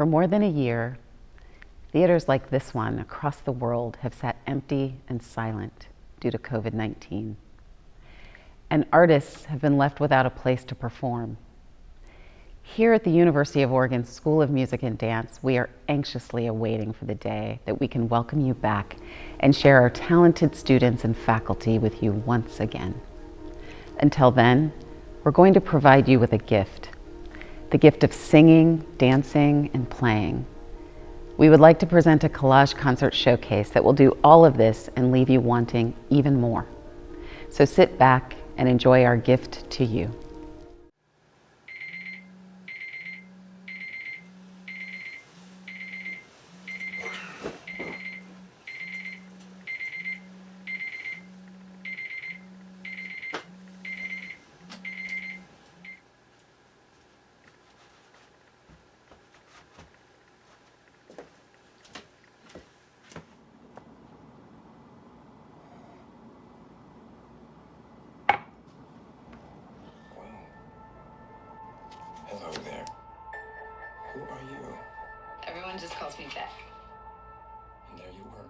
For more than a year, theaters like this one across the world have sat empty and silent due to COVID-19. And artists have been left without a place to perform. Here at the University of Oregon School of Music and Dance, we are anxiously awaiting for the day that we can welcome you back and share our talented students and faculty with you once again. Until then, we're going to provide you with a gift, the gift of singing, dancing, and playing. We would like to present a collage concert showcase that will do all of this and leave you wanting even more. So sit back and enjoy our gift to you. Hello there. Who are you? Everyone just calls me Beck. And there you were.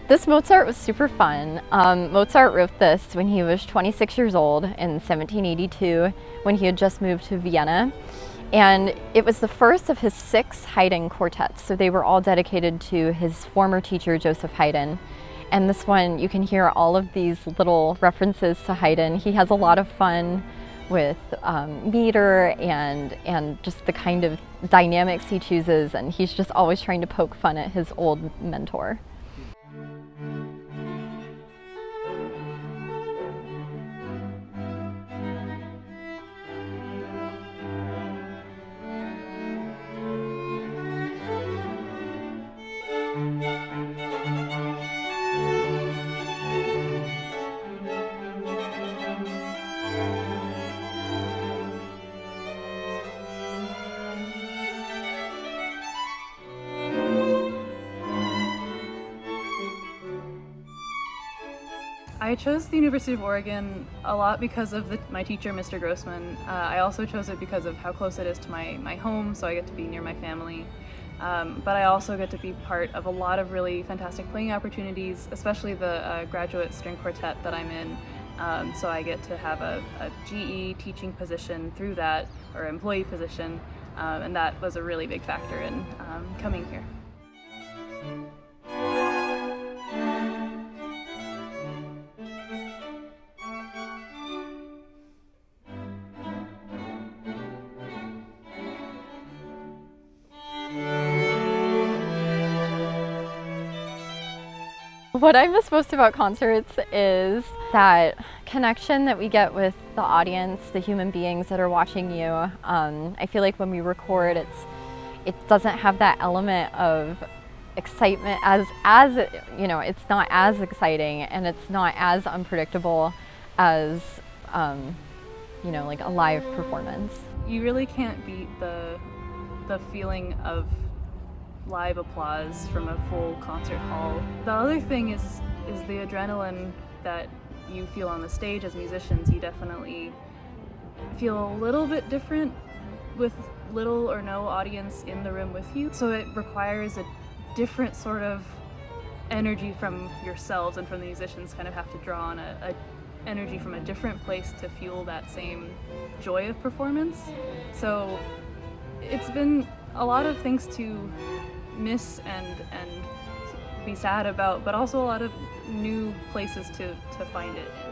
This Mozart was super fun. Mozart wrote this when he was 26 years old in 1782, when he had just moved to Vienna. And it was the first of his 6 Haydn quartets, so they were all dedicated to his former teacher, Joseph Haydn. And this one, you can hear all of these little references to Haydn. He has a lot of fun with meter and just the kind of dynamics he chooses, and he's just always trying to poke fun at his old mentor. I chose the University of Oregon a lot because of my teacher, Mr. Grossman. I also chose it because of how close it is to my home, so I get to be near my family. But I also get to be part of a lot of really fantastic playing opportunities, especially the graduate string quartet that I'm in. So I get to have a GE teaching position through that, or employee position, and that was a really big factor in coming here. What I miss most about concerts is that connection that we get with the audience, the human beings that are watching you. I feel like when we record, it doesn't have that element of excitement as you know, it's not as exciting and it's not as unpredictable as you know, like a live performance. You really can't beat the feeling of live applause from a full concert hall. The other thing is the adrenaline that you feel on the stage as musicians. You definitely feel a little bit different with little or no audience in the room with you. So it requires a different sort of energy from yourselves, and from the musicians kind of have to draw on a energy from a different place to fuel that same joy of performance. So it's been a lot of things to miss and be sad about, but also a lot of new places to find it in.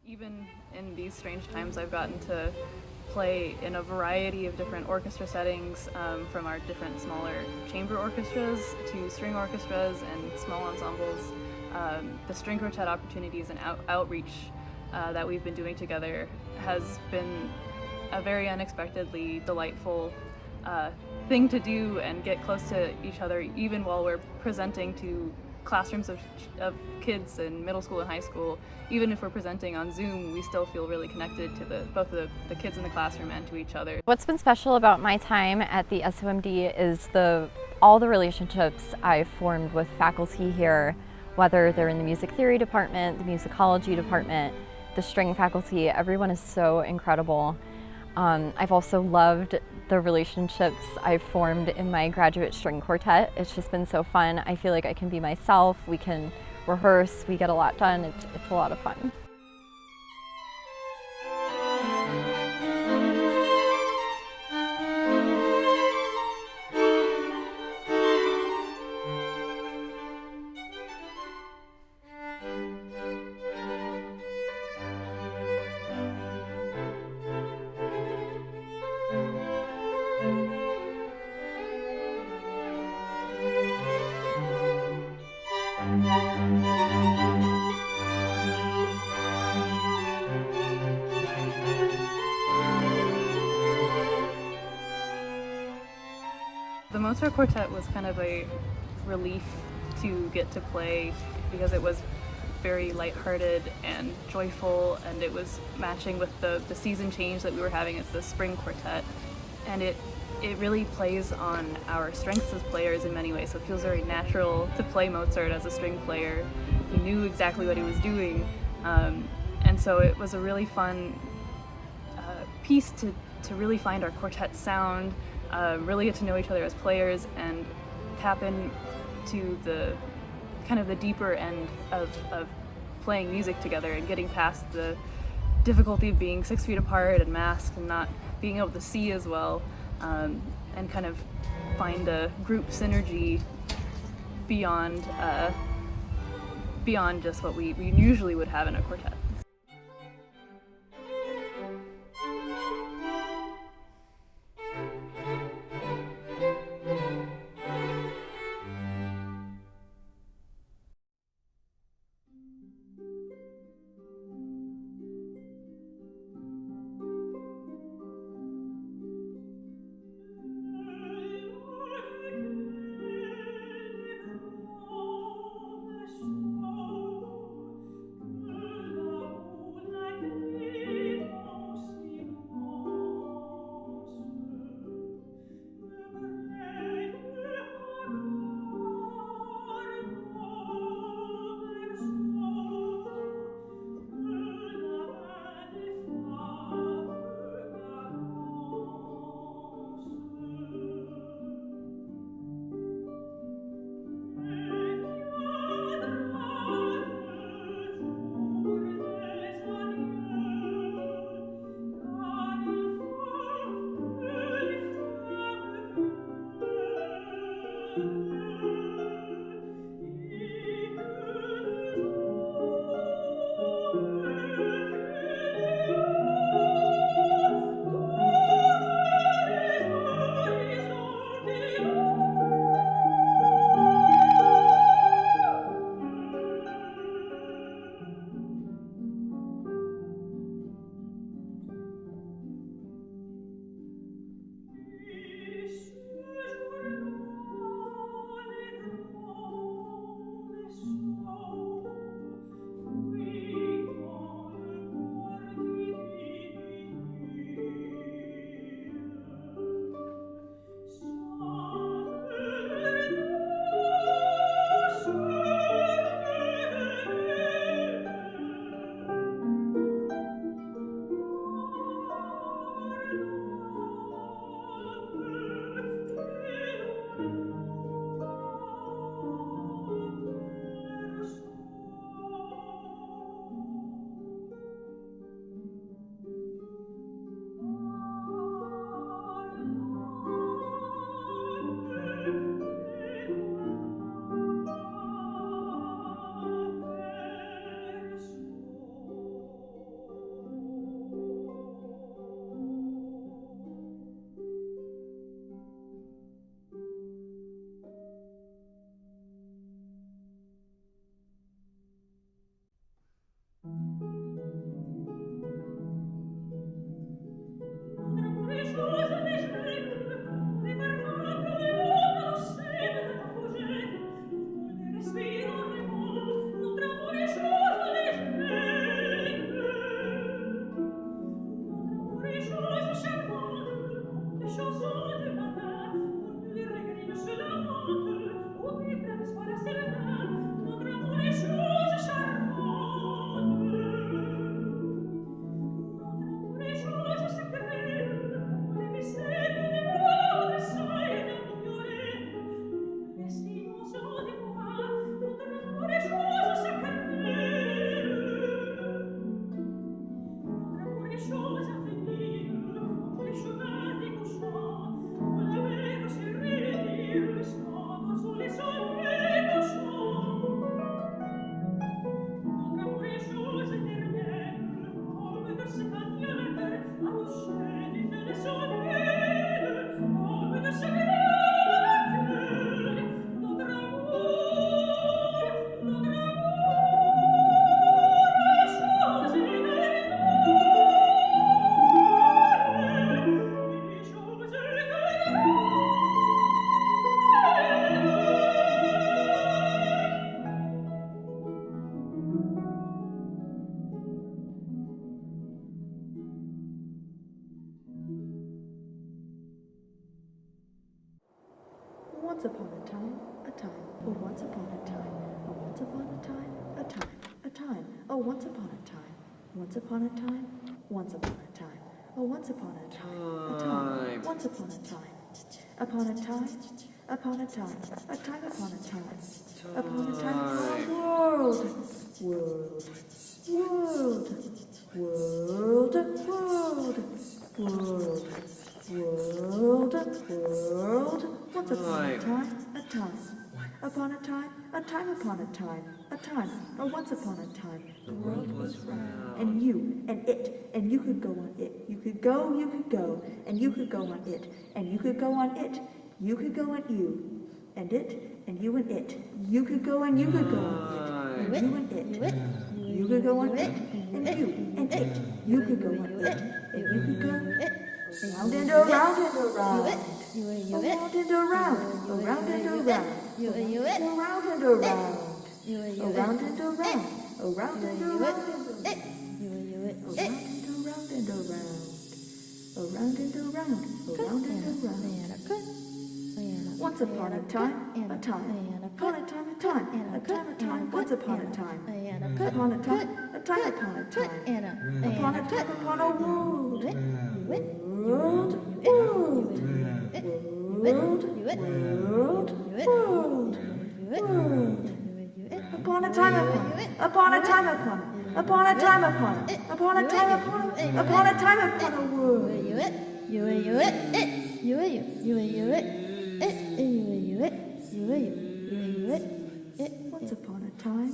Even in these strange times, I've gotten to play in a variety of different orchestra settings, from our different smaller chamber orchestras to string orchestras and small ensembles. The string quartet opportunities and outreach that we've been doing together has been a very unexpectedly delightful thing to do and get close to each other, even while we're presenting to classrooms of kids in middle school and high school. Even if we're presenting on Zoom, we still feel really connected to both the kids in the classroom and to each other. What's been special about my time at the SOMD is all the relationships I've formed with faculty here, whether they're in the music theory department, the musicology department, the string faculty. Everyone is so incredible. I've also loved the relationships I've formed in my graduate string quartet. It's just been so fun. I feel like I can be myself. We can rehearse, we get a lot done. It's a lot of fun. The Mozart Quartet was kind of a relief to get to play because it was very lighthearted and joyful, and it was matching with the season change that we were having as the spring quartet. And it really plays on our strengths as players in many ways, so it feels very natural to play Mozart as a string player. He knew exactly what he was doing, and so it was a really fun piece to really find our quartet sound, really get to know each other as players, and tap into the kind of the deeper end of playing music together and getting past the difficulty of being 6 feet apart and masked and not being able to see as well, and kind of find a group synergy beyond just what we usually would have in a quartet. once upon a time, a time, oh once upon a time, a once upon a time, a time, a time, oh once upon a time, once upon a time, once upon a time, oh once upon a time, a time, once upon a time, upon a time, upon a time, a time upon a time, upon a time, world, world, world, world, world, world, world, world, once upon a time, upon a time, a time upon a time, a time, or once upon a time, the world was round, and you, and it, and you could go on it, you could go, and you could go on it, and you could go on it, you could go on you, and it, and you and it, you could go and you could go on it, and you and it, you could go on it, and you and it, you could go on it, and you could go round and around and around, around and around, around and around, around and around, around and around, around and around, around and around, around and around. Once upon a time, a time, upon a time, a time, a time, a time, once upon a time, upon a time, a time, upon a time, upon a time, upon a world, world, world, world, world, world, world, upon a time, upon a time, upon a time, upon a time, upon a time, upon a world. Once upon a time,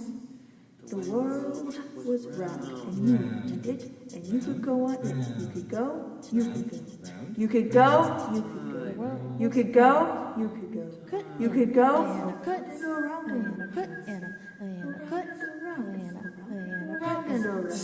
the world was round, and you and it, and you could go on it. You could go, you could go. You could go, you could go. You could go, you could go. You could go, and around and around, and around and around, around and around.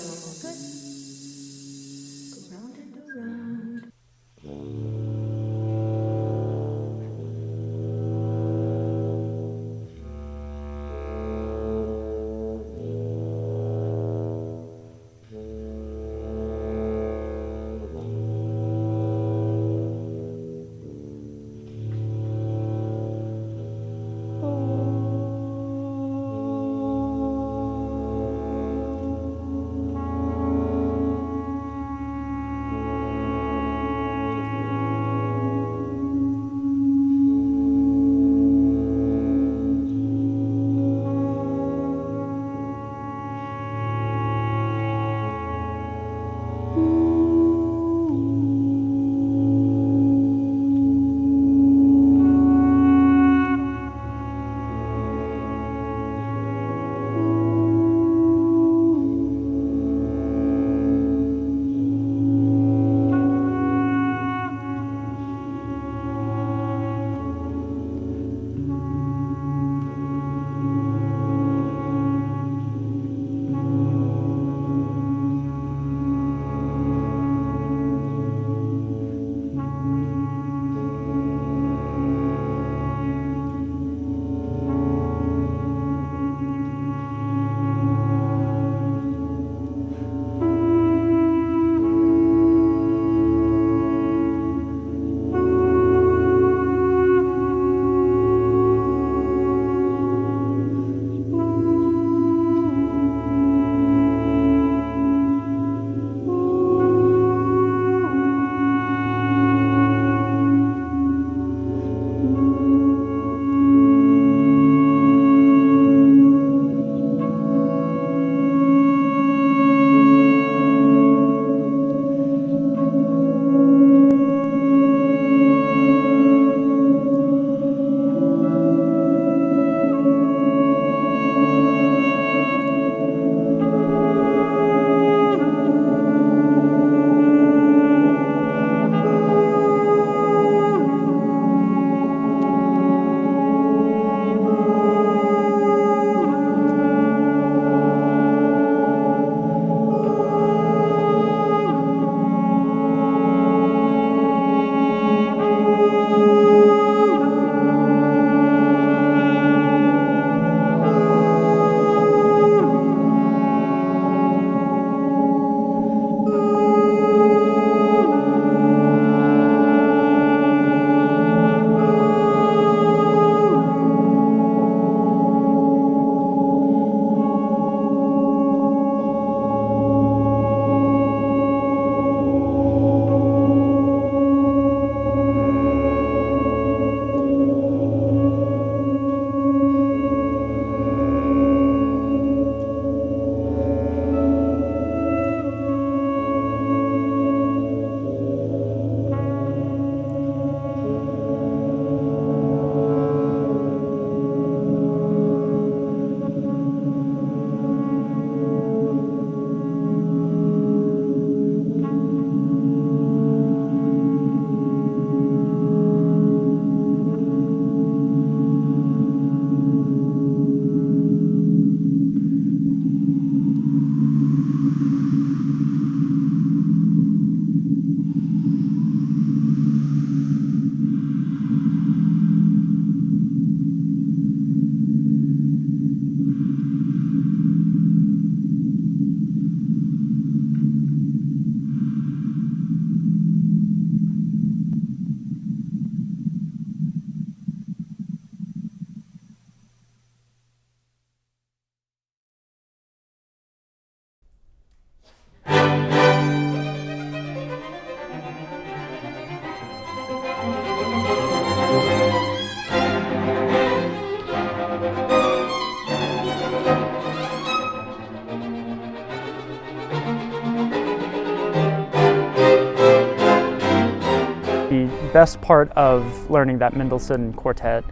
best part of learning that Mendelssohn quartet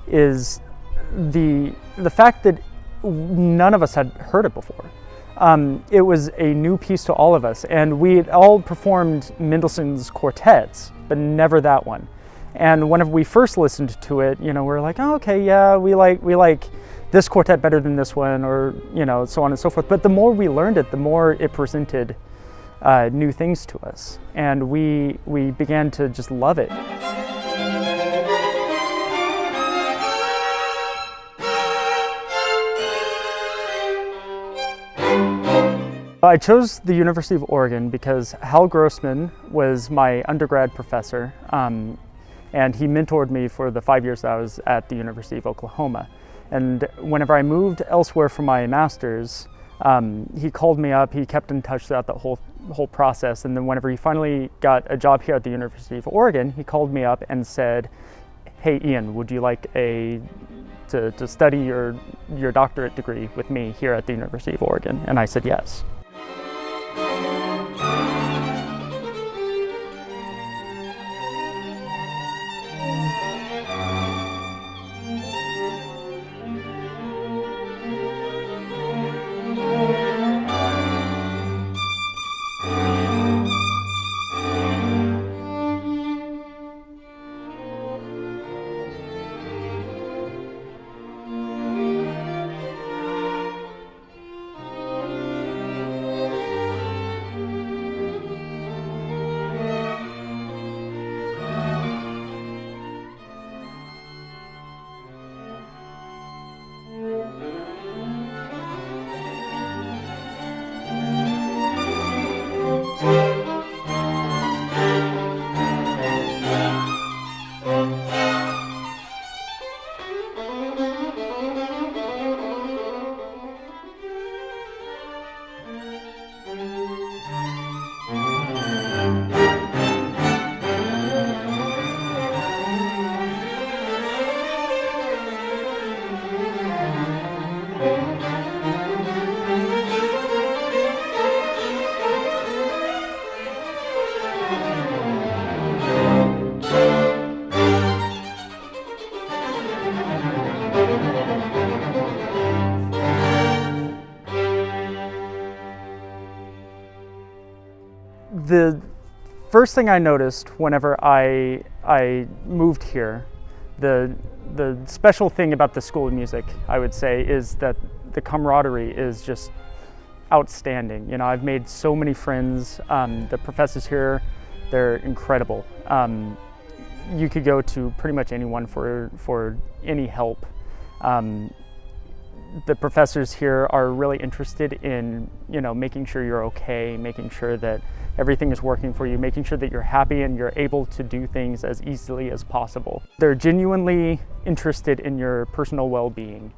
is the fact that none of us had heard it before. It was a new piece to all of us, and we had all performed Mendelssohn's quartets, but never that one. And whenever we first listened to it, you know, we're like, oh, okay, yeah, we like this quartet better than this one, or, you know, so on and so forth. But the more we learned it, the more it presented new things to us, and we began to just love it. I chose the University of Oregon because Hal Grossman was my undergrad professor, and he mentored me for the 5 years that I was at the University of Oklahoma. And whenever I moved elsewhere for my master's, he called me up. He kept in touch throughout the whole process. And then whenever he finally got a job here at the University of Oregon, he called me up and said, "Hey, Ian, would you like to study your doctorate degree with me here at the University of Oregon?" And I said yes. The first thing I noticed whenever I moved here, the special thing about the School of Music, I would say, is that the camaraderie is just outstanding. You know, I've made so many friends. The professors here, they're incredible. You could go to pretty much anyone for any help. The professors here are really interested in, you know, making sure you're okay, making sure that everything is working for you, making sure that you're happy and you're able to do things as easily as possible. They're genuinely interested in your personal well-being.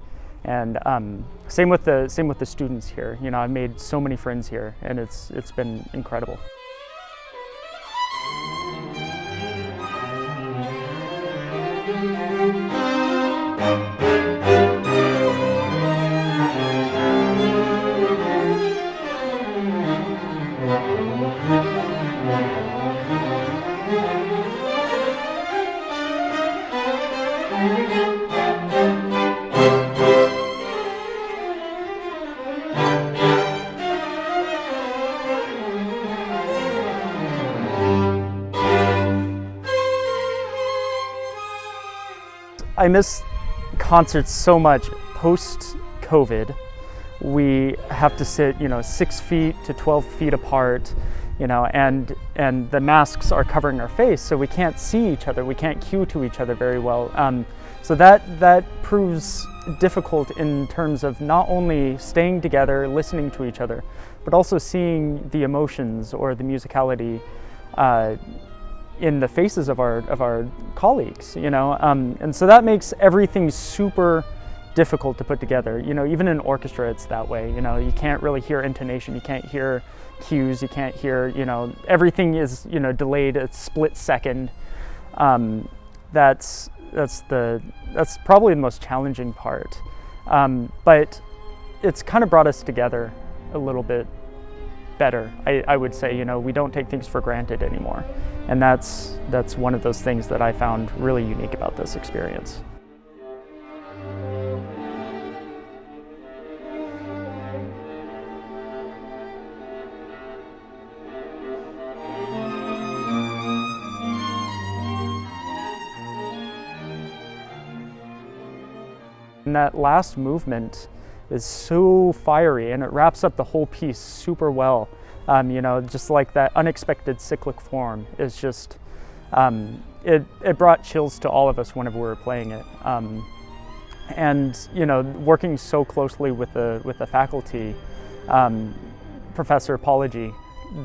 And same with the students here. You know, I've made so many friends here, and it's been incredible. I miss concerts so much. Post-COVID, we have to sit, you know, 6 feet to 12 feet apart, you know, and the masks are covering our face, so we can't see each other. We can't cue to each other very well. So that proves difficult in terms of not only staying together, listening to each other, but also seeing the emotions or the musicality in the faces of our colleagues, you know, and so that makes everything super difficult to put together. You know, even in orchestra, it's that way. You know, you can't really hear intonation, you can't hear cues, you can't hear, you know, everything is, you know, delayed a split second. That's probably the most challenging part, but it's kind of brought us together a little bit better. I would say, you know, we don't take things for granted anymore. And that's one of those things that I found really unique about this experience. And that last movement is so fiery, and it wraps up the whole piece super well. You know, just like that unexpected cyclic form is just, it brought chills to all of us whenever we were playing it. And you know, working so closely with the faculty, Professor Collage,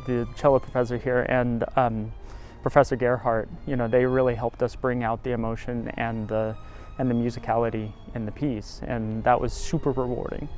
the cello professor here, and Professor Gerhardt, you know, they really helped us bring out the emotion and the musicality in the piece, and that was super rewarding.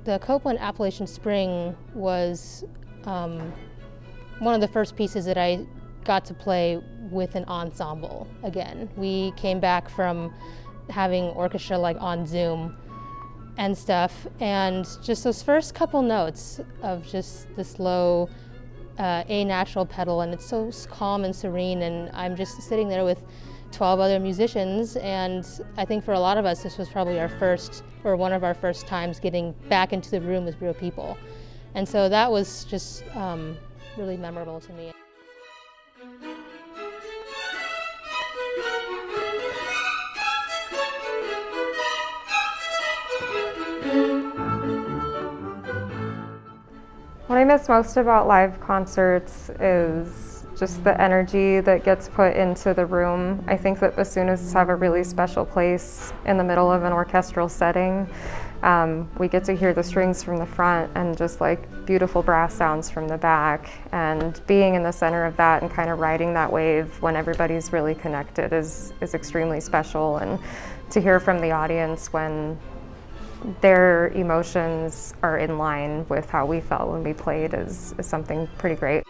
The Copland Appalachian Spring was one of the first pieces that I got to play with an ensemble again. We came back from having orchestra like on Zoom and stuff, and just those first couple notes of just this low A natural pedal, and it's so calm and serene, and I'm just sitting there with 12 other musicians, and I think for a lot of us this was probably our first, or one of our first times getting back into the room with real people. And so that was just really memorable to me. What I miss most about live concerts is just the energy that gets put into the room. I think that bassoonists have a really special place in the middle of an orchestral setting. We get to hear the strings from the front and just like beautiful brass sounds from the back, and being in the center of that and kind of riding that wave when everybody's really connected is extremely special. And to hear from the audience when their emotions are in line with how we felt when we played is something pretty great.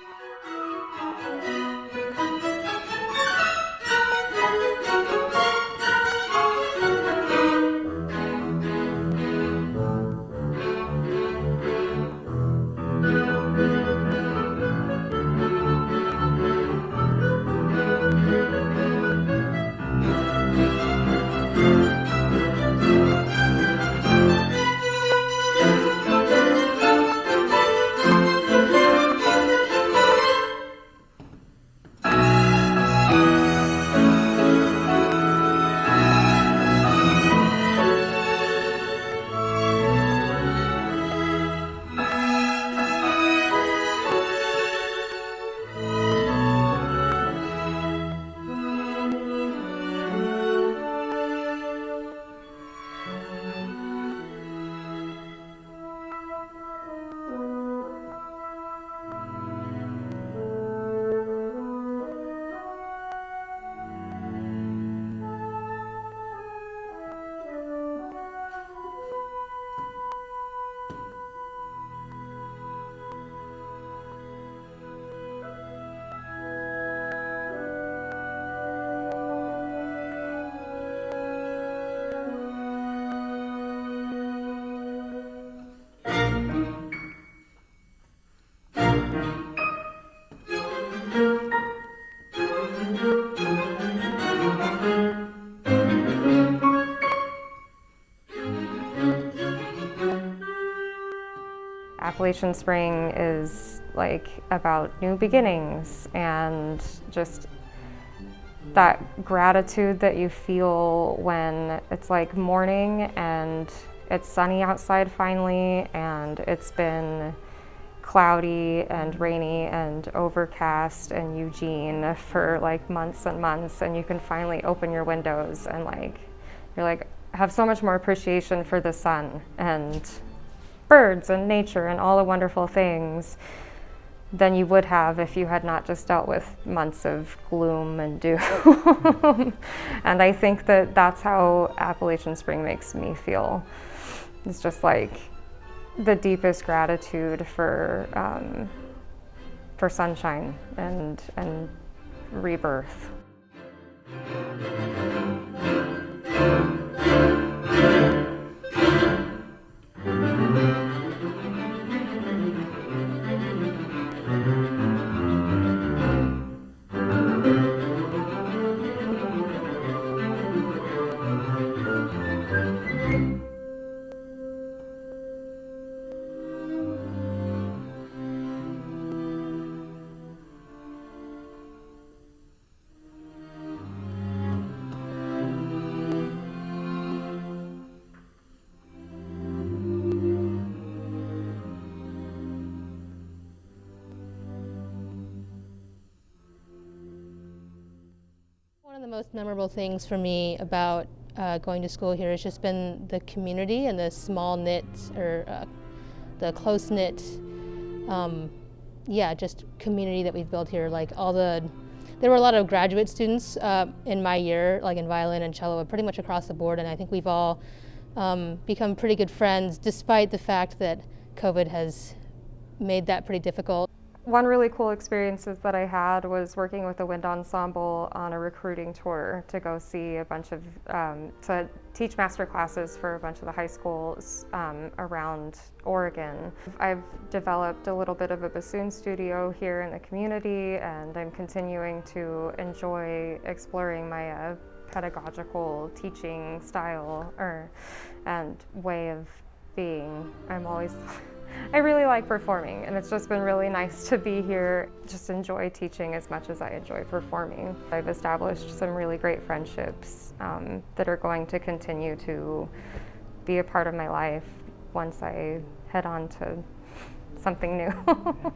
Appalachian Spring is like about new beginnings and just that gratitude that you feel when it's like morning and it's sunny outside finally, and it's been cloudy and rainy and overcast in Eugene for like months and months, and you can finally open your windows and like you're like have so much more appreciation for the sun and birds and nature and all the wonderful things than you would have if you had not just dealt with months of gloom and doom. And I think that that's how Appalachian Spring makes me feel. It's just like the deepest gratitude for sunshine and rebirth. One of the most memorable things for me about going to school here has just been the community and the small knit, or the close knit, just community that we've built here. Like there were a lot of graduate students in my year, like in violin and cello, pretty much across the board, and I think we've all become pretty good friends, despite the fact that COVID has made that pretty difficult. One really cool experiences that I had was working with the wind ensemble on a recruiting tour to go see a bunch of, to teach master classes for a bunch of the high schools around Oregon. I've developed a little bit of a bassoon studio here in the community, and I'm continuing to enjoy exploring my pedagogical teaching style and way of being. I really like performing, and it's just been really nice to be here, just enjoy teaching as much as I enjoy performing. I've established some really great friendships that are going to continue to be a part of my life once I head on to something new.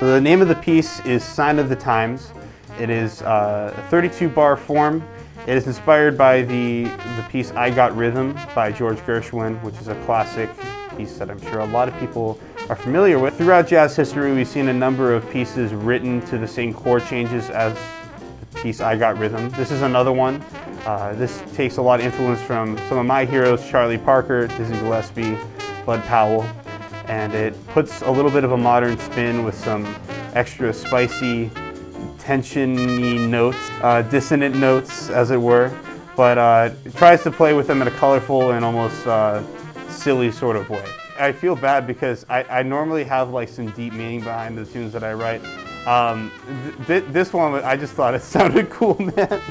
The name of the piece is Sign of the Times. It is a 32-bar form. It is inspired by the piece I Got Rhythm by George Gershwin, which is a classic piece that I'm sure a lot of people are familiar with. Throughout jazz history, we've seen a number of pieces written to the same chord changes as the piece I Got Rhythm. This is another one. This takes a lot of influence from some of my heroes, Charlie Parker, Dizzy Gillespie, Bud Powell, and it puts a little bit of a modern spin with some extra spicy, tension-y notes, dissonant notes, as it were, but it tries to play with them in a colorful and almost silly sort of way. I feel bad because I normally have like some deep meaning behind the tunes that I write. This one, I just thought it sounded cool, man.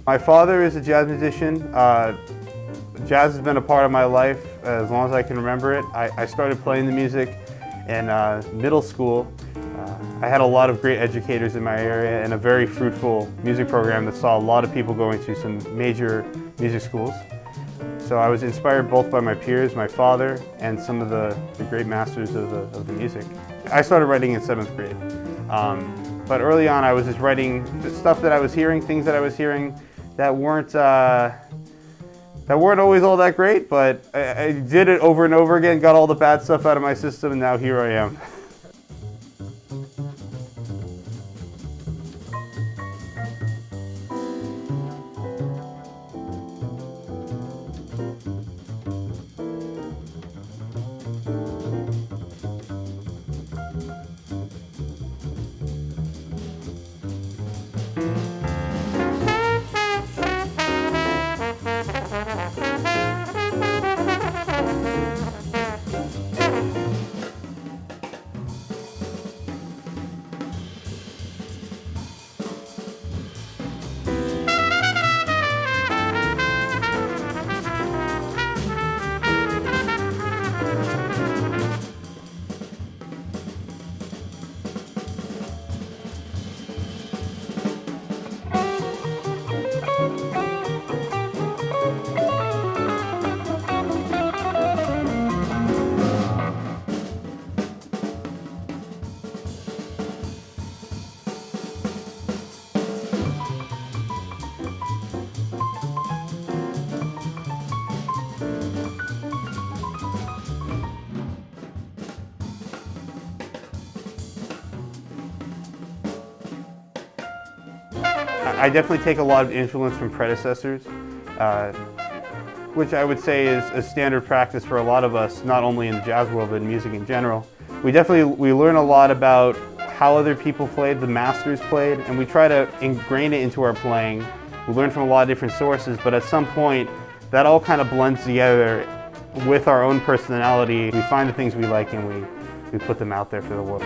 My father is a jazz musician. Jazz has been a part of my life as long as I can remember it. I started playing the music in middle school. I had a lot of great educators in my area and a very fruitful music program that saw a lot of people going to some major music schools. So I was inspired both by my peers, my father, and some of the great masters of the music. I started writing in 7th grade. But early on I was just writing the stuff that I was hearing, things that I was hearing that weren't always all that great, but I did it over and over again, got all the bad stuff out of my system, and now here I am. I definitely take a lot of influence from predecessors, which I would say is a standard practice for a lot of us, not only in the jazz world, but in music in general. We learn a lot about how other people played, the masters played, and we try to ingrain it into our playing. We learn from a lot of different sources, but at some point, that all kind of blends together with our own personality. We find the things we like and we put them out there for the world.